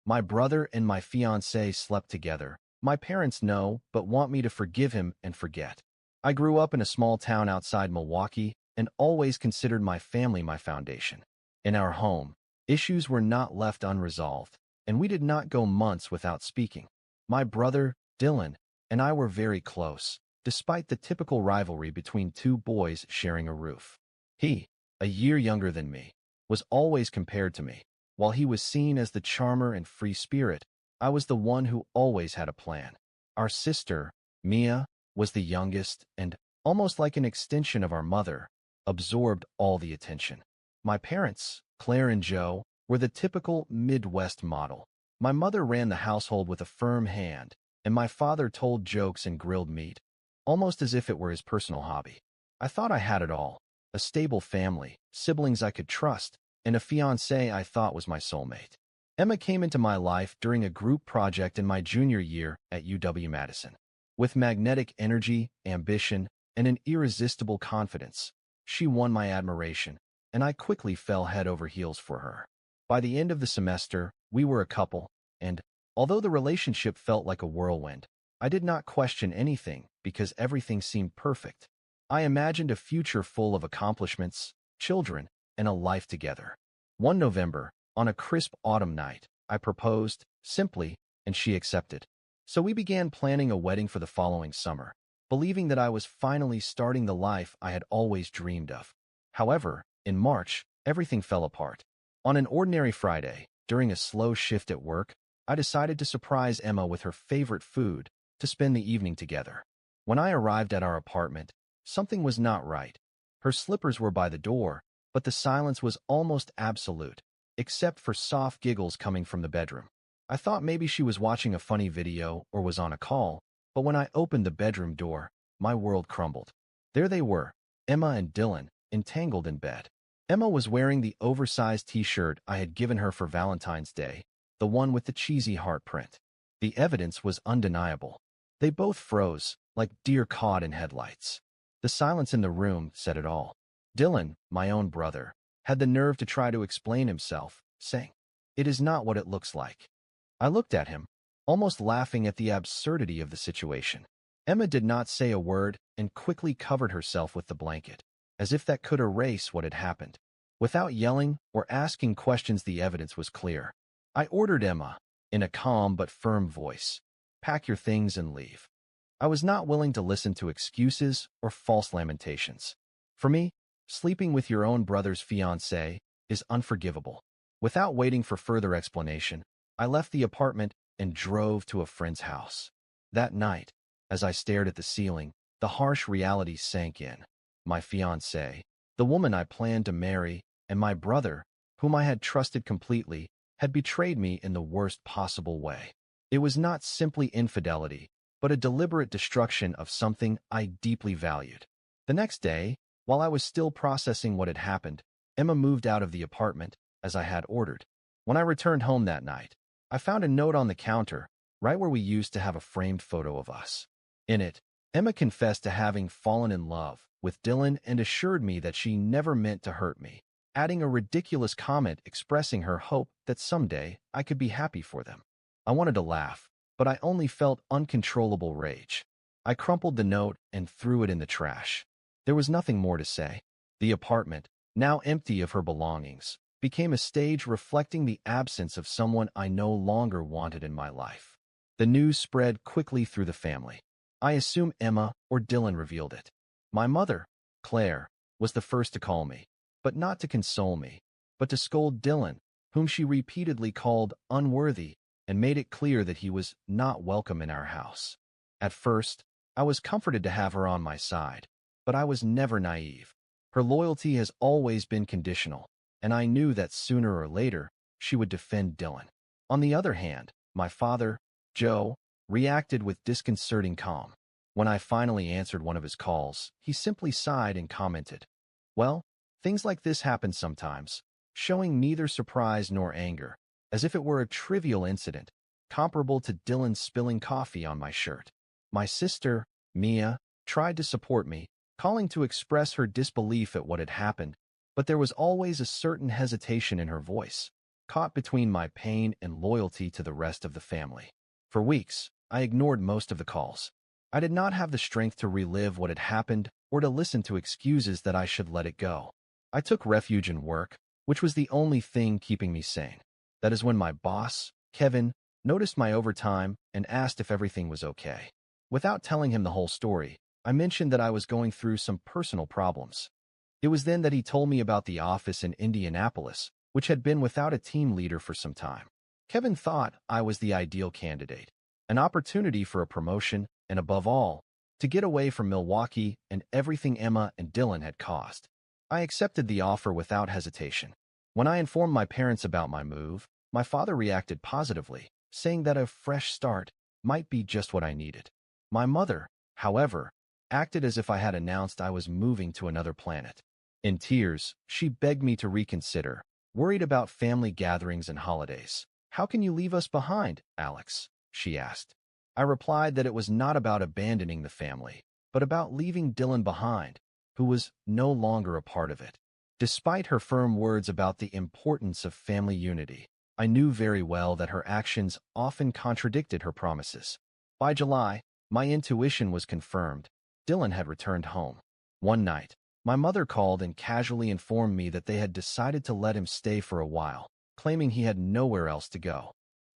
My brother and my fiancée slept together. My parents know, but want me to forgive him and forget. I grew up in a small town outside Milwaukee and always considered my family my foundation. In our home, issues were not left unresolved, and we did not go months without speaking. My brother, Dylan, and I were very close, despite the typical rivalry between two boys sharing a roof. He, a year younger than me, was always compared to me. While he was seen as the charmer and free spirit, I was the one who always had a plan. Our sister, Mia, was the youngest and, almost like an extension of our mother, absorbed all the attention. My parents, Claire and Joe, were the typical Midwest model. My mother ran the household with a firm hand, and my father told jokes and grilled meat, almost as if it were his personal hobby. I thought I had it all: a stable family, siblings I could trust, and a fiancée I thought was my soulmate. Emma came into my life during a group project in my junior year at UW-Madison. With magnetic energy, ambition, and an irresistible confidence, she won my admiration, and I quickly fell head over heels for her. By the end of the semester, we were a couple, and, although the relationship felt like a whirlwind, I did not question anything because everything seemed perfect. I imagined a future full of accomplishments, children, and a life together. One November, on a crisp autumn night, I proposed, simply, and she accepted. So we began planning a wedding for the following summer, believing that I was finally starting the life I had always dreamed of. However, in March, everything fell apart. On an ordinary Friday, during a slow shift at work, I decided to surprise Emma with her favorite food to spend the evening together. When I arrived at our apartment, something was not right. Her slippers were by the door, but the silence was almost absolute, except for soft giggles coming from the bedroom. I thought maybe she was watching a funny video or was on a call, but when I opened the bedroom door, my world crumbled. There they were, Emma and Dylan, entangled in bed. Emma was wearing the oversized t-shirt I had given her for Valentine's Day, the one with the cheesy heart print. The evidence was undeniable. They both froze, like deer caught in headlights. The silence in the room said it all. Dylan, my own brother, had the nerve to try to explain himself, saying, "It is not what it looks like." I looked at him, almost laughing at the absurdity of the situation. Emma did not say a word and quickly covered herself with the blanket, as if that could erase what had happened. Without yelling or asking questions, the evidence was clear. I ordered Emma, in a calm but firm voice, "Pack your things and leave." I was not willing to listen to excuses or false lamentations. For me, sleeping with your own brother's fiancée is unforgivable. Without waiting for further explanation, I left the apartment and drove to a friend's house. That night, as I stared at the ceiling, the harsh reality sank in. My fiancée, the woman I planned to marry, and my brother, whom I had trusted completely, had betrayed me in the worst possible way. It was not simply infidelity, but a deliberate destruction of something I deeply valued. The next day, while I was still processing what had happened, Emma moved out of the apartment, as I had ordered. When I returned home that night, I found a note on the counter, right where we used to have a framed photo of us. In it, Emma confessed to having fallen in love with Dylan and assured me that she never meant to hurt me, adding a ridiculous comment expressing her hope that someday I could be happy for them. I wanted to laugh, but I only felt uncontrollable rage. I crumpled the note and threw it in the trash. There was nothing more to say. The apartment, now empty of her belongings, became a stage reflecting the absence of someone I no longer wanted in my life. The news spread quickly through the family. I assume Emma or Dylan revealed it. My mother, Claire, was the first to call me, but not to console me, but to scold Dylan, whom she repeatedly called unworthy and made it clear that he was not welcome in our house. At first, I was comforted to have her on my side, but I was never naive. Her loyalty has always been conditional, and I knew that sooner or later she would defend Dylan. On the other hand, my father, Joe, reacted with disconcerting calm. When I finally answered one of his calls, he simply sighed and commented, "Well, things like this happen sometimes," showing neither surprise nor anger, as if it were a trivial incident, comparable to Dylan spilling coffee on my shirt. My sister, Mia, tried to support me, calling to express her disbelief at what had happened, but there was always a certain hesitation in her voice. caught between my pain and loyalty to the rest of the family. For weeks, I ignored most of the calls. I did not have the strength to relive what had happened or to listen to excuses that I should let it go. I took refuge in work, which was the only thing keeping me sane. That is when my boss, Kevin, noticed my overtime and asked if everything was okay. Without telling him the whole story, I mentioned that I was going through some personal problems. It was then that he told me about the office in Indianapolis, which had been without a team leader for some time. Kevin thought I was the ideal candidate, an opportunity for a promotion, and above all, to get away from Milwaukee and everything Emma and Dylan had caused. I accepted the offer without hesitation. When I informed my parents about my move, my father reacted positively, saying that a fresh start might be just what I needed. My mother, however, acted as if I had announced I was moving to another planet. In tears, she begged me to reconsider, worried about family gatherings and holidays. "How can you leave us behind, Alex?" she asked. I replied that it was not about abandoning the family, but about leaving Dylan behind, who was no longer a part of it. Despite her firm words about the importance of family unity, I knew very well that her actions often contradicted her promises. By July, my intuition was confirmed. Dylan had returned home. One night, my mother called and casually informed me that they had decided to let him stay for a while, claiming he had nowhere else to go.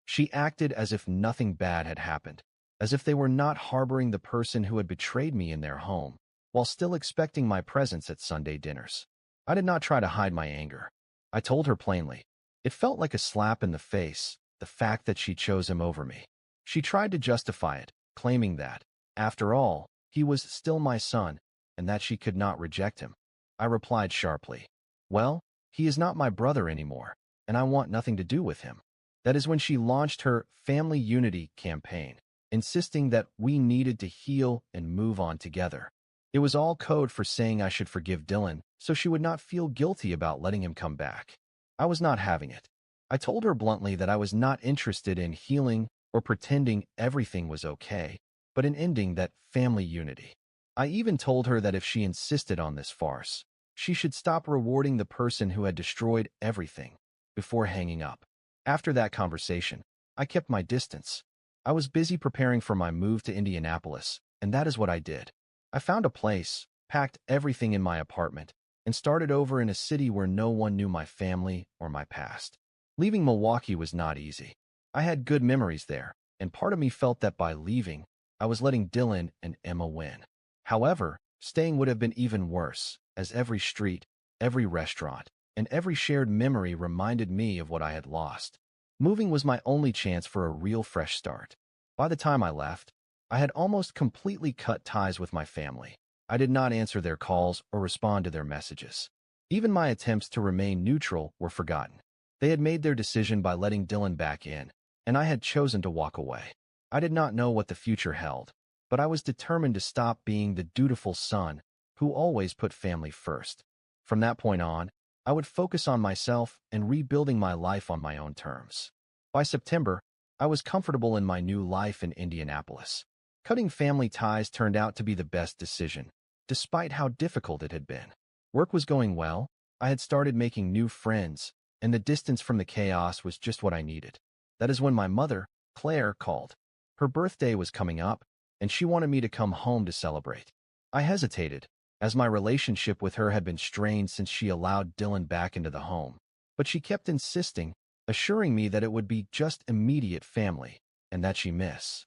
She acted as if nothing bad had happened, as if they were not harboring the person who had betrayed me in their home, while still expecting my presence at Sunday dinners. I did not try to hide my anger. I told her plainly. It felt like a slap in the face, the fact that she chose him over me. She tried to justify it, claiming that, after all, he was still my son, and that she could not reject him. I replied sharply, "Well, he is not my brother anymore, and I want nothing to do with him." That is when she launched her Family Unity campaign, insisting that we needed to heal and move on together. It was all code for saying I should forgive Dylan, so she would not feel guilty about letting him come back. I was not having it. I told her bluntly that I was not interested in healing or pretending everything was okay, but in ending that family unity. I even told her that if she insisted on this farce, she should stop rewarding the person who had destroyed everything before hanging up. After that conversation, I kept my distance. I was busy preparing for my move to Indianapolis, and that is what I did. I found a place, packed everything in my apartment, and started over in a city where no one knew my family or my past. Leaving Milwaukee was not easy. I had good memories there, and part of me felt that by leaving, I was letting Dylan and Emma win. However, staying would have been even worse, as every street, every restaurant, and every shared memory reminded me of what I had lost. Moving was my only chance for a real fresh start. By the time I left, I had almost completely cut ties with my family. I did not answer their calls or respond to their messages. Even my attempts to remain neutral were forgotten. They had made their decision by letting Dylan back in, and I had chosen to walk away. I did not know what the future held, but I was determined to stop being the dutiful son who always put family first. From that point on, I would focus on myself and rebuilding my life on my own terms. By September, I was comfortable in my new life in Indianapolis. Cutting family ties turned out to be the best decision, despite how difficult it had been. Work was going well, I had started making new friends, and the distance from the chaos was just what I needed. That is when my mother, Claire, called. Her birthday was coming up, and she wanted me to come home to celebrate. I hesitated, as my relationship with her had been strained since she allowed Dylan back into the home. But she kept insisting, assuring me that it would be just immediate family, and that she miss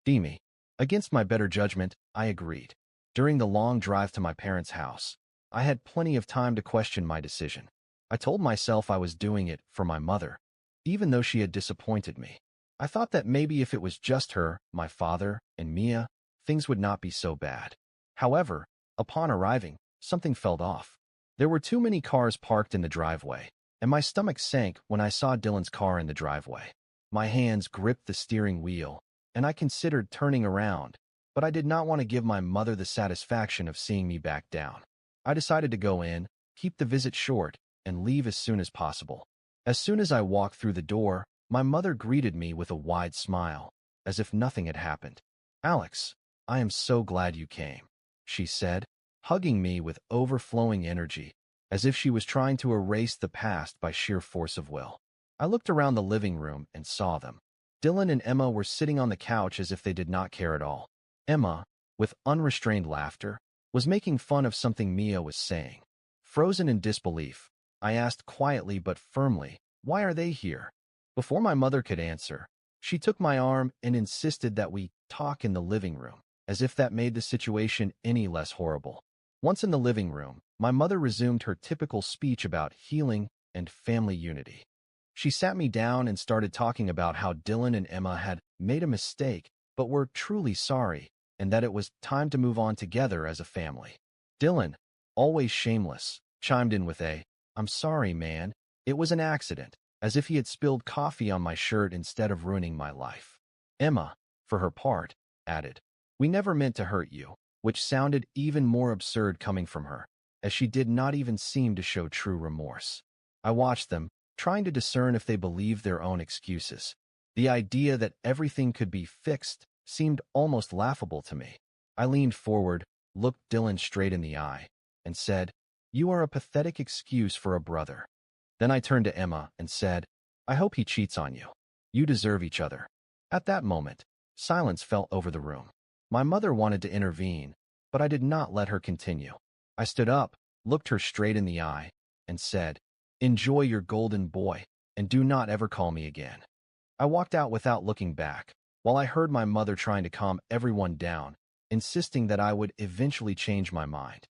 me. Against my better judgment, I agreed. During the long drive to my parents' house, I had plenty of time to question my decision. I told myself I was doing it for my mother, even though she had disappointed me. I thought that maybe if it was just her, my father, and Mia, things would not be so bad. However, upon arriving, something felt off. There were too many cars parked in the driveway, and my stomach sank when I saw Dylan's car in the driveway. My hands gripped the steering wheel, and I considered turning around, but I did not want to give my mother the satisfaction of seeing me back down. I decided to go in, keep the visit short, and leave as soon as possible. As soon as I walked through the door, my mother greeted me with a wide smile, as if nothing had happened. "Alex, I am so glad you came," she said, hugging me with overflowing energy, as if she was trying to erase the past by sheer force of will. I looked around the living room and saw them. Dylan and Emma were sitting on the couch as if they did not care at all. Emma, with unrestrained laughter, was making fun of something Mia was saying. Frozen in disbelief, I asked quietly but firmly, "Why are they here?" Before my mother could answer, she took my arm and insisted that we talk in the living room, as if that made the situation any less horrible. Once in the living room, my mother resumed her typical speech about healing and family unity. She sat me down and started talking about how Dylan and Emma had made a mistake but were truly sorry, and that it was time to move on together as a family. Dylan, always shameless, chimed in with "I'm sorry, man. It was an accident," as if he had spilled coffee on my shirt instead of ruining my life. Emma, for her part, added, "We never meant to hurt you," which sounded even more absurd coming from her, as she did not even seem to show true remorse. I watched them, trying to discern if they believed their own excuses. The idea that everything could be fixed seemed almost laughable to me. I leaned forward, looked Dylan straight in the eye, and said, "You are a pathetic excuse for a brother." Then I turned to Emma and said, "I hope he cheats on you. You deserve each other." At that moment, silence fell over the room. My mother wanted to intervene, but I did not let her continue. I stood up, looked her straight in the eye, and said, "Enjoy your golden boy, and do not ever call me again." I walked out without looking back, while I heard my mother trying to calm everyone down, insisting that I would eventually change my mind.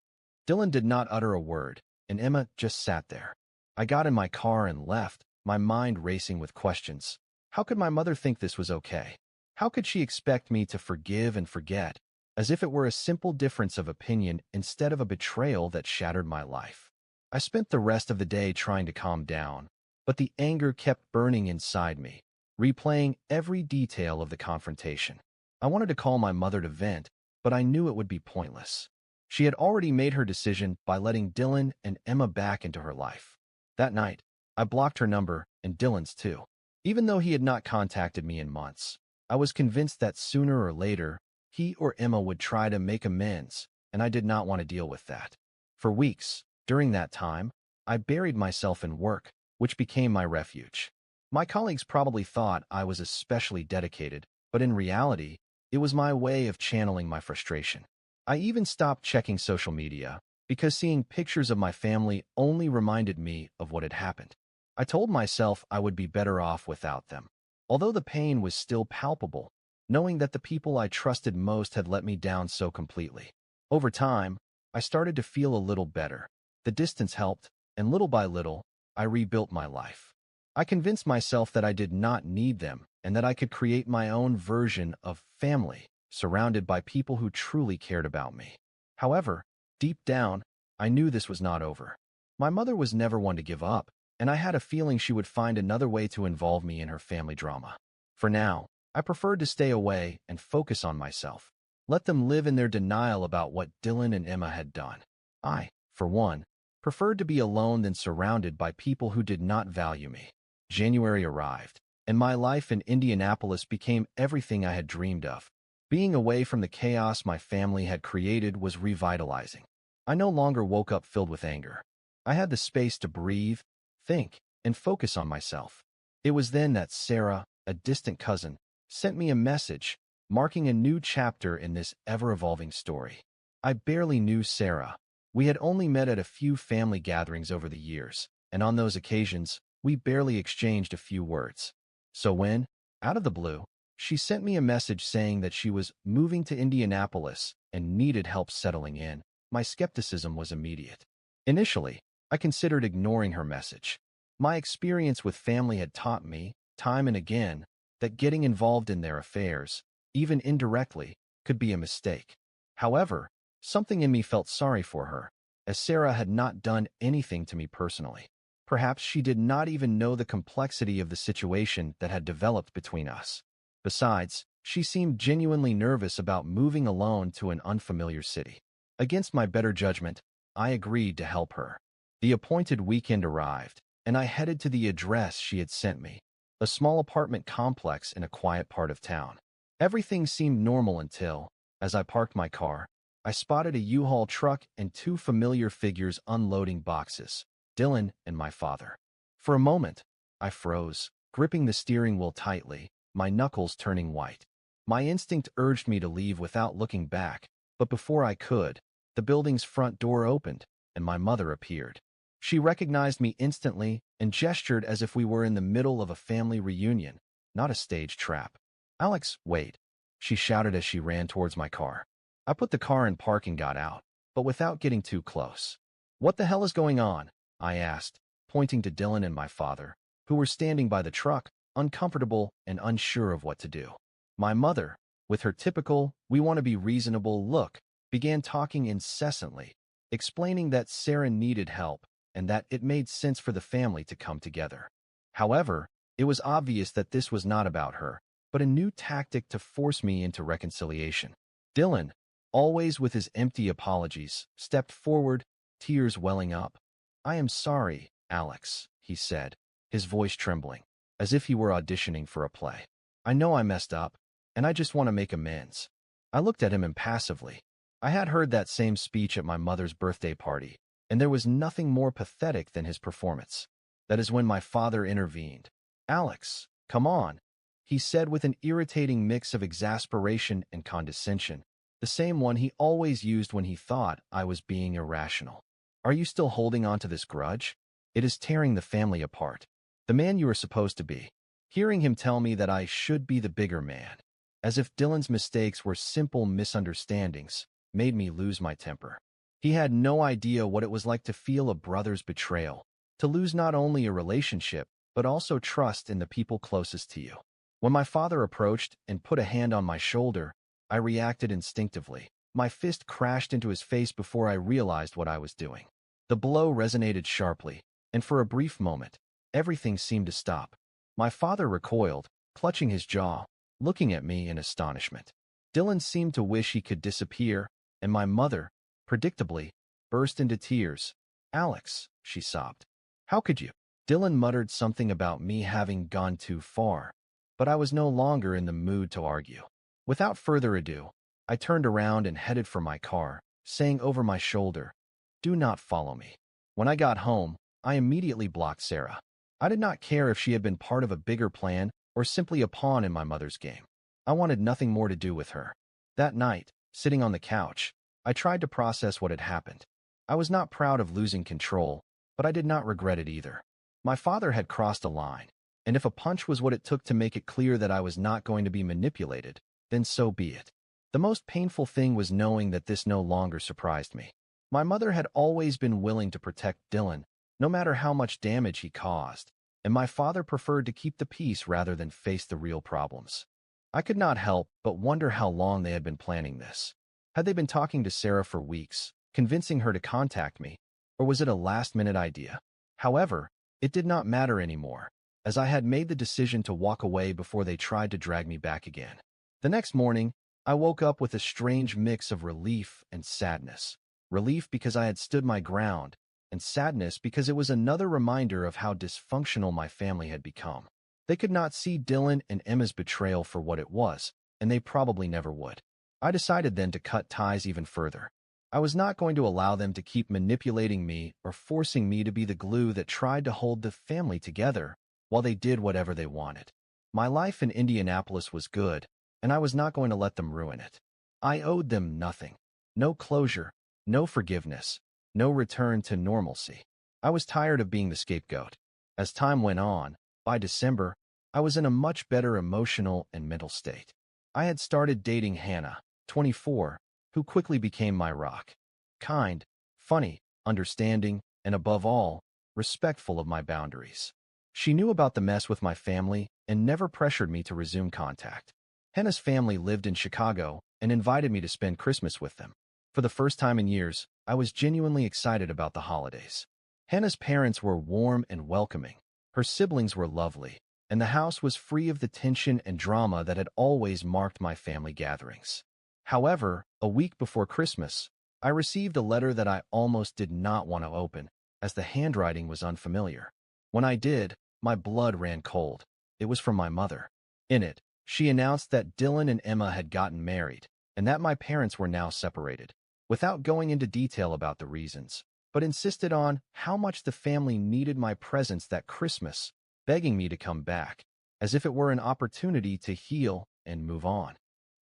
Dylan did not utter a word, and Emma just sat there. I got in my car and left, my mind racing with questions. How could my mother think this was okay? How could she expect me to forgive and forget, as if it were a simple difference of opinion instead of a betrayal that shattered my life? I spent the rest of the day trying to calm down, but the anger kept burning inside me, replaying every detail of the confrontation. I wanted to call my mother to vent, but I knew it would be pointless. She had already made her decision by letting Dylan and Emma back into her life. That night, I blocked her number and Dylan's too. Even though he had not contacted me in months, I was convinced that sooner or later, he or Emma would try to make amends, and I did not want to deal with that. For weeks, during that time, I buried myself in work, which became my refuge. My colleagues probably thought I was especially dedicated, but in reality, it was my way of channeling my frustration. I even stopped checking social media, because seeing pictures of my family only reminded me of what had happened. I told myself I would be better off without them. Although the pain was still palpable, knowing that the people I trusted most had let me down so completely. Over time, I started to feel a little better. The distance helped, and little by little, I rebuilt my life. I convinced myself that I did not need them and that I could create my own version of family, surrounded by people who truly cared about me. However, deep down, I knew this was not over. My mother was never one to give up, and I had a feeling she would find another way to involve me in her family drama. For now, I preferred to stay away and focus on myself. Let them live in their denial about what Dylan and Emma had done. I, for one, preferred to be alone than surrounded by people who did not value me. January arrived, and my life in Indianapolis became everything I had dreamed of. Being away from the chaos my family had created was revitalizing. I no longer woke up filled with anger. I had the space to breathe, think, and focus on myself. It was then that Sarah, a distant cousin, sent me a message, marking a new chapter in this ever-evolving story. I barely knew Sarah. We had only met at a few family gatherings over the years, and on those occasions, we barely exchanged a few words. So when, out of the blue, she sent me a message saying that she was moving to Indianapolis and needed help settling in, my skepticism was immediate. Initially, I considered ignoring her message. My experience with family had taught me, time and again, that getting involved in their affairs, even indirectly, could be a mistake. However, something in me felt sorry for her, as Sarah had not done anything to me personally. Perhaps she did not even know the complexity of the situation that had developed between us. Besides, she seemed genuinely nervous about moving alone to an unfamiliar city. Against my better judgment, I agreed to help her. The appointed weekend arrived, and I headed to the address she had sent me, a small apartment complex in a quiet part of town. Everything seemed normal until, as I parked my car, I spotted a U-Haul truck and two familiar figures unloading boxes, Dylan and my father. For a moment, I froze, gripping the steering wheel tightly, my knuckles turning white. My instinct urged me to leave without looking back, but before I could, the building's front door opened, and my mother appeared. She recognized me instantly and gestured as if we were in the middle of a family reunion, not a stage trap. "Alex, wait," she shouted as she ran towards my car. I put the car in park and got out, but without getting too close. "What the hell is going on?" I asked, pointing to Dylan and my father, who were standing by the truck, uncomfortable and unsure of what to do. My mother, with her typical, "we want to be reasonable" look, began talking incessantly, explaining that Sarah needed help and that it made sense for the family to come together. However, it was obvious that this was not about her, but a new tactic to force me into reconciliation. Dylan, always with his empty apologies, stepped forward, tears welling up. "I am sorry, Alex," he said, his voice trembling, as if he were auditioning for a play. "I know I messed up, and I just want to make amends." I looked at him impassively. I had heard that same speech at my mother's birthday party, and there was nothing more pathetic than his performance. That is when my father intervened. "Alex, come on," he said with an irritating mix of exasperation and condescension, the same one he always used when he thought I was being irrational. "Are you still holding on to this grudge? It is tearing the family apart. The man you are supposed to be." Hearing him tell me that I should be the bigger man, as if Dylan's mistakes were simple misunderstandings, made me lose my temper. He had no idea what it was like to feel a brother's betrayal, to lose not only a relationship, but also trust in the people closest to you. When my father approached and put a hand on my shoulder, I reacted instinctively. My fist crashed into his face before I realized what I was doing. The blow resonated sharply, and for a brief moment, everything seemed to stop. My father recoiled, clutching his jaw, looking at me in astonishment. Dylan seemed to wish he could disappear, and my mother, predictably, burst into tears. "Alex," she sobbed. "How could you?" Dylan muttered something about me having gone too far, but I was no longer in the mood to argue. Without further ado, I turned around and headed for my car, saying over my shoulder, "Do not follow me." When I got home, I immediately blocked Sarah. I did not care if she had been part of a bigger plan or simply a pawn in my mother's game. I wanted nothing more to do with her. That night, sitting on the couch, I tried to process what had happened. I was not proud of losing control, but I did not regret it either. My father had crossed a line, and if a punch was what it took to make it clear that I was not going to be manipulated, then so be it. The most painful thing was knowing that this no longer surprised me. My mother had always been willing to protect Dylan, no matter how much damage he caused, and my father preferred to keep the peace rather than face the real problems. I could not help but wonder how long they had been planning this. Had they been talking to Sarah for weeks, convincing her to contact me, or was it a last-minute idea? However, it did not matter anymore, as I had made the decision to walk away before they tried to drag me back again. The next morning, I woke up with a strange mix of relief and sadness. Relief because I had stood my ground, and sadness because it was another reminder of how dysfunctional my family had become. They could not see Dylan and Emma's betrayal for what it was, and they probably never would. I decided then to cut ties even further. I was not going to allow them to keep manipulating me or forcing me to be the glue that tried to hold the family together while they did whatever they wanted. My life in Indianapolis was good, and I was not going to let them ruin it. I owed them nothing. No closure, no forgiveness, no return to normalcy. I was tired of being the scapegoat. As time went on, by December, I was in a much better emotional and mental state. I had started dating Hannah, 24, who quickly became my rock. Kind, funny, understanding, and above all, respectful of my boundaries. She knew about the mess with my family and never pressured me to resume contact. Hannah's family lived in Chicago and invited me to spend Christmas with them. For the first time in years, I was genuinely excited about the holidays. Hannah's parents were warm and welcoming. Her siblings were lovely, and the house was free of the tension and drama that had always marked my family gatherings. However, a week before Christmas, I received a letter that I almost did not want to open, as the handwriting was unfamiliar. When I did, my blood ran cold. It was from my mother. In it, she announced that Dylan and Emma had gotten married, and that my parents were now separated, without going into detail about the reasons, but insisted on how much the family needed my presence that Christmas, begging me to come back, as if it were an opportunity to heal and move on.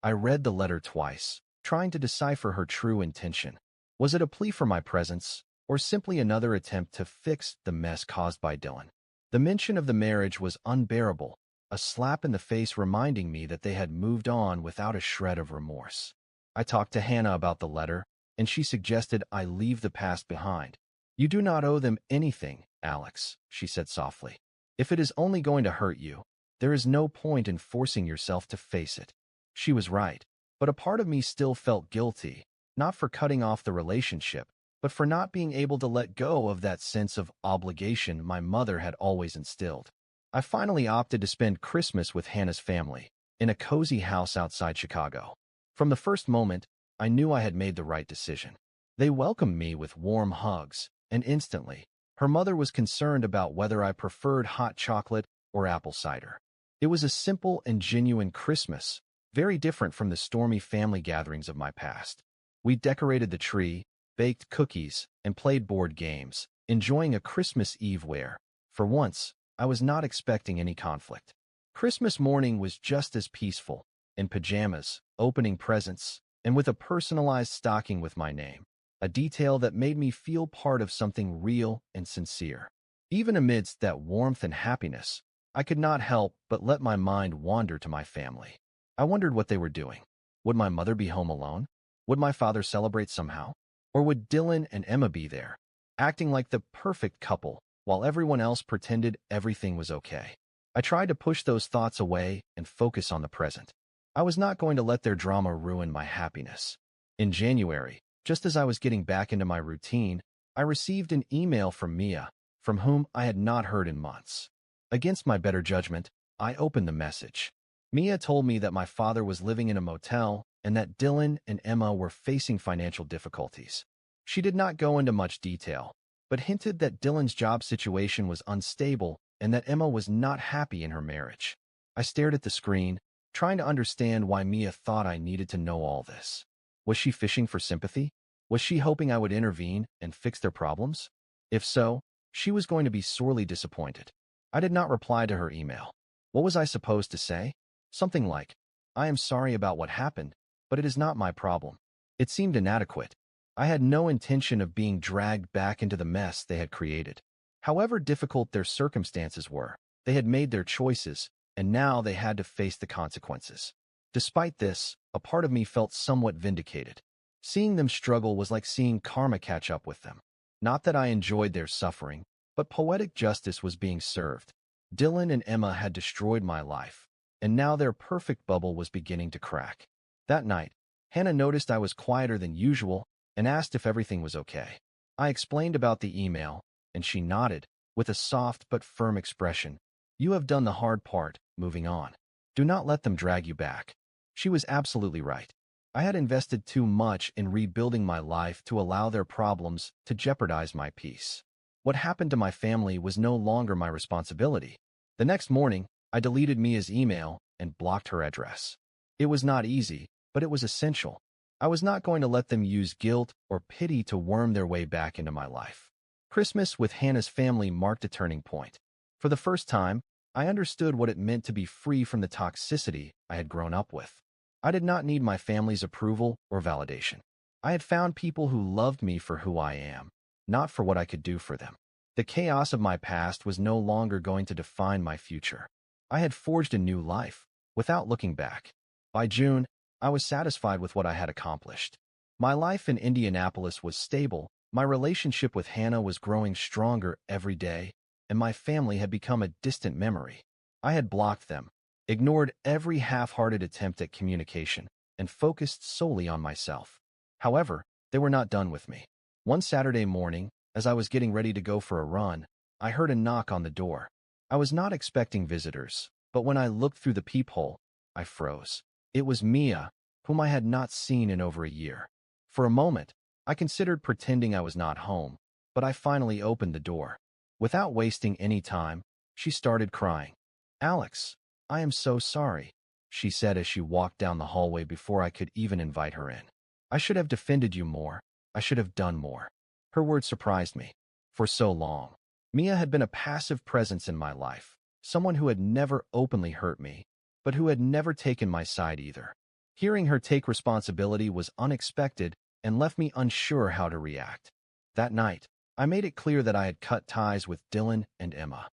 I read the letter twice, trying to decipher her true intention. Was it a plea for my presence, or simply another attempt to fix the mess caused by Dylan? The mention of the marriage was unbearable, a slap in the face reminding me that they had moved on without a shred of remorse. I talked to Hannah about the letter, and she suggested I leave the past behind. "You do not owe them anything, Alex," she said softly. "If it is only going to hurt you, there is no point in forcing yourself to face it." She was right, but a part of me still felt guilty, not for cutting off the relationship, but for not being able to let go of that sense of obligation my mother had always instilled. I finally opted to spend Christmas with Hannah's family, in a cozy house outside Chicago. From the first moment, I knew I had made the right decision. They welcomed me with warm hugs, and instantly, her mother was concerned about whether I preferred hot chocolate or apple cider. It was a simple and genuine Christmas, very different from the stormy family gatherings of my past. We decorated the tree, baked cookies, and played board games, enjoying a Christmas Eve where, for once, I was not expecting any conflict. Christmas morning was just as peaceful, in pajamas, opening presents, and with a personalized stocking with my name, a detail that made me feel part of something real and sincere. Even amidst that warmth and happiness, I could not help but let my mind wander to my family. I wondered what they were doing. Would my mother be home alone? Would my father celebrate somehow? Or would Dylan and Emma be there, acting like the perfect couple, while everyone else pretended everything was okay? I tried to push those thoughts away and focus on the present. I was not going to let their drama ruin my happiness. In January, just as I was getting back into my routine, I received an email from Mia, from whom I had not heard in months. Against my better judgment, I opened the message. Mia told me that my father was living in a motel and that Dylan and Emma were facing financial difficulties. She did not go into much detail, but hinted that Dylan's job situation was unstable and that Emma was not happy in her marriage. I stared at the screen, trying to understand why Mia thought I needed to know all this. Was she fishing for sympathy? Was she hoping I would intervene and fix their problems? If so, she was going to be sorely disappointed. I did not reply to her email. What was I supposed to say? Something like, "I am sorry about what happened, but it is not my problem." It seemed inadequate. I had no intention of being dragged back into the mess they had created. However difficult their circumstances were, they had made their choices, and now they had to face the consequences. Despite this, a part of me felt somewhat vindicated. Seeing them struggle was like seeing karma catch up with them. Not that I enjoyed their suffering, but poetic justice was being served. Dylan and Emma had destroyed my life, and now their perfect bubble was beginning to crack. That night, Hannah noticed I was quieter than usual and asked if everything was okay. I explained about the email, and she nodded, with a soft but firm expression. "You have done the hard part, moving on. Do not let them drag you back." She was absolutely right. I had invested too much in rebuilding my life to allow their problems to jeopardize my peace. What happened to my family was no longer my responsibility. The next morning, I deleted Mia's email and blocked her address. It was not easy, but it was essential. I was not going to let them use guilt or pity to worm their way back into my life. Christmas with Hannah's family marked a turning point. For the first time, I understood what it meant to be free from the toxicity I had grown up with. I did not need my family's approval or validation. I had found people who loved me for who I am, not for what I could do for them. The chaos of my past was no longer going to define my future. I had forged a new life, without looking back. By June, I was satisfied with what I had accomplished. My life in Indianapolis was stable, my relationship with Hannah was growing stronger every day, and my family had become a distant memory. I had blocked them, ignored every half-hearted attempt at communication, and focused solely on myself. However, they were not done with me. One Saturday morning, as I was getting ready to go for a run, I heard a knock on the door. I was not expecting visitors, but when I looked through the peephole, I froze. It was Mia, whom I had not seen in over a year. For a moment, I considered pretending I was not home, but I finally opened the door. Without wasting any time, she started crying. "Alex, I am so sorry," she said as she walked down the hallway before I could even invite her in. "I should have defended you more. I should have done more." Her words surprised me. For so long, Mia had been a passive presence in my life, someone who had never openly hurt me, but who had never taken my side either. Hearing her take responsibility was unexpected and left me unsure how to react. That night, I made it clear that I had cut ties with Dylan and Emma.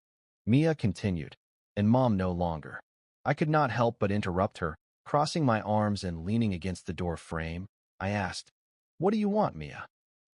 Mia continued, and Mom no longer. I could not help but interrupt her. Crossing my arms and leaning against the door frame, I asked, "What do you want, Mia?"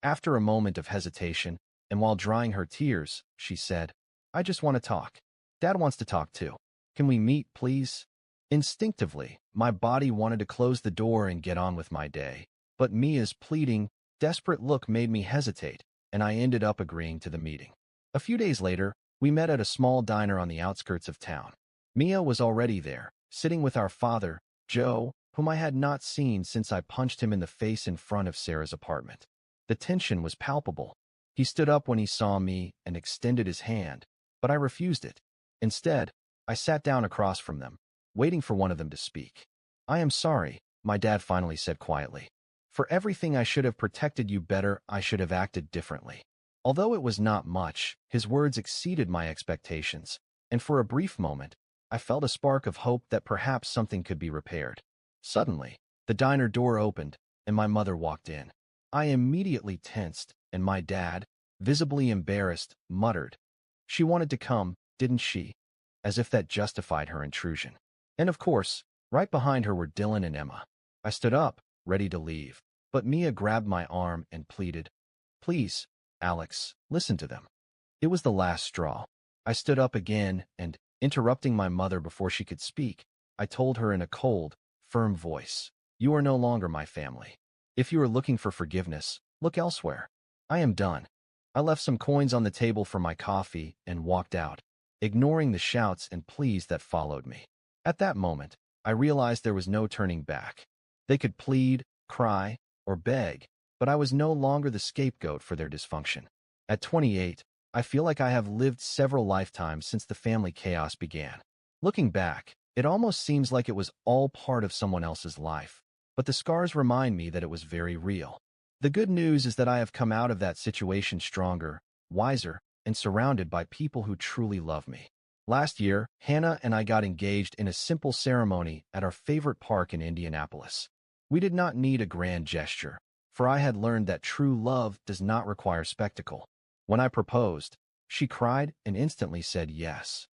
After a moment of hesitation, and while drying her tears, she said, "I just want to talk. Dad wants to talk too. Can we meet, please?" Instinctively, my body wanted to close the door and get on with my day, but Mia's pleading, desperate look made me hesitate, and I ended up agreeing to the meeting. A few days later, we met at a small diner on the outskirts of town. Mia was already there, sitting with our father, Joe, whom I had not seen since I punched him in the face in front of Sarah's apartment. The tension was palpable. He stood up when he saw me and extended his hand, but I refused it. Instead, I sat down across from them, waiting for one of them to speak. "I am sorry," my dad finally said quietly. "For everything I should have protected you better, I should have acted differently." Although it was not much, his words exceeded my expectations, and for a brief moment, I felt a spark of hope that perhaps something could be repaired. Suddenly, the diner door opened, and my mother walked in. I immediately tensed, and my dad, visibly embarrassed, muttered, "She wanted to come, didn't she?" As if that justified her intrusion. And of course, right behind her were Dylan and Emma. I stood up, ready to leave, but Mia grabbed my arm and pleaded, "Please, Alex, listen to them." It was the last straw. I stood up again and, interrupting my mother before she could speak, I told her in a cold, firm voice, "You are no longer my family. If you are looking for forgiveness, look elsewhere. I am done." I left some coins on the table for my coffee and walked out, ignoring the shouts and pleas that followed me. At that moment, I realized there was no turning back. They could plead, cry, or beg, but I was no longer the scapegoat for their dysfunction. At 28, I feel like I have lived several lifetimes since the family chaos began. Looking back, it almost seems like it was all part of someone else's life, but the scars remind me that it was very real. The good news is that I have come out of that situation stronger, wiser, and surrounded by people who truly love me. Last year, Hannah and I got engaged in a simple ceremony at our favorite park in Indianapolis. We did not need a grand gesture, for I had learned that true love does not require spectacle. When I proposed, she cried and instantly said yes.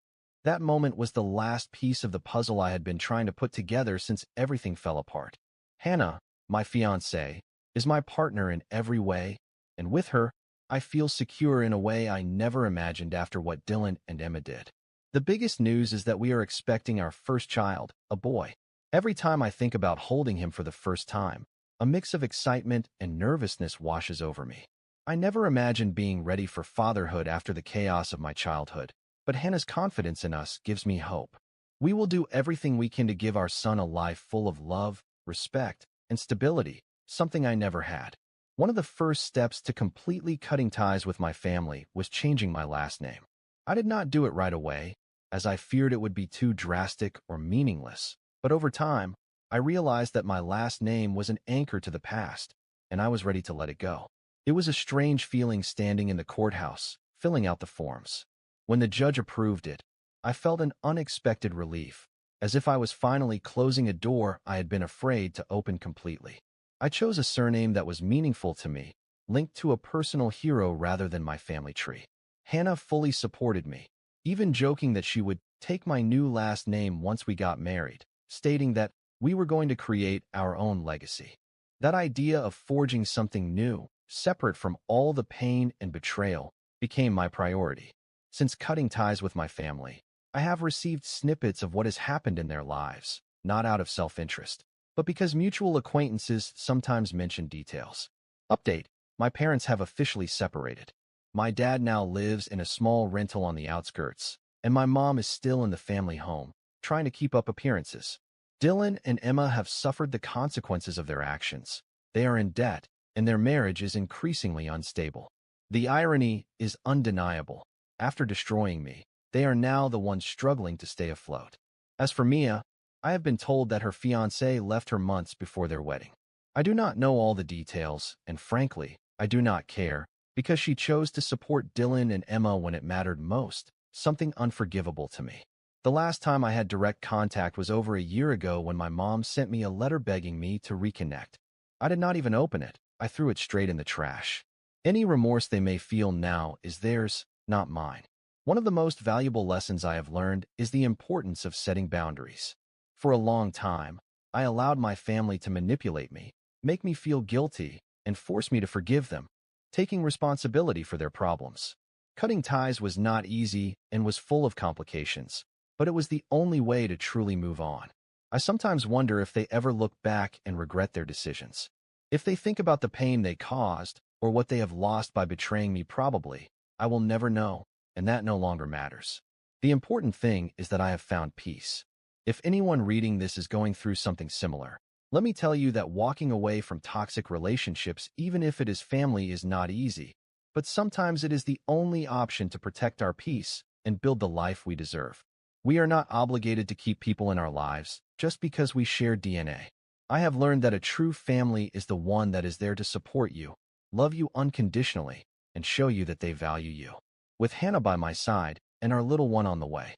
That moment was the last piece of the puzzle I had been trying to put together since everything fell apart. Hannah, my fiancée, is my partner in every way, and with her, I feel secure in a way I never imagined after what Dylan and Emma did. The biggest news is that we are expecting our first child, a boy. Every time I think about holding him for the first time, a mix of excitement and nervousness washes over me. I never imagined being ready for fatherhood after the chaos of my childhood, but Hannah's confidence in us gives me hope. We will do everything we can to give our son a life full of love, respect, and stability, something I never had. One of the first steps to completely cutting ties with my family was changing my last name. I did not do it right away, as I feared it would be too drastic or meaningless, but over time, I realized that my last name was an anchor to the past, and I was ready to let it go. It was a strange feeling standing in the courthouse, filling out the forms. When the judge approved it, I felt an unexpected relief, as if I was finally closing a door I had been afraid to open completely. I chose a surname that was meaningful to me, linked to a personal hero rather than my family tree. Hannah fully supported me, even joking that she would take my new last name once we got married, stating that we were going to create our own legacy. That idea of forging something new, separate from all the pain and betrayal, became my priority. Since cutting ties with my family, I have received snippets of what has happened in their lives, not out of self-interest, but because mutual acquaintances sometimes mention details. Update: my parents have officially separated. My dad now lives in a small rental on the outskirts, and my mom is still in the family home, trying to keep up appearances. Dylan and Emma have suffered the consequences of their actions. They are in debt, and their marriage is increasingly unstable. The irony is undeniable. After destroying me, they are now the ones struggling to stay afloat. As for Mia, I have been told that her fiancé left her months before their wedding. I do not know all the details, and frankly, I do not care, because she chose to support Dylan and Emma when it mattered most, something unforgivable to me. The last time I had direct contact was over a year ago when my mom sent me a letter begging me to reconnect. I did not even open it. I threw it straight in the trash. Any remorse they may feel now is theirs, not mine. One of the most valuable lessons I have learned is the importance of setting boundaries. For a long time, I allowed my family to manipulate me, make me feel guilty, and force me to forgive them, taking responsibility for their problems. Cutting ties was not easy and was full of complications, but it was the only way to truly move on. I sometimes wonder if they ever look back and regret their decisions. If they think about the pain they caused or what they have lost by betraying me, probably, I will never know, and that no longer matters. The important thing is that I have found peace. If anyone reading this is going through something similar, let me tell you that walking away from toxic relationships, even if it is family, is not easy, but sometimes it is the only option to protect our peace and build the life we deserve. We are not obligated to keep people in our lives just because we share DNA. I have learned that a true family is the one that is there to support you, love you unconditionally, and show you that they value you. With Hannah by my side and our little one on the way,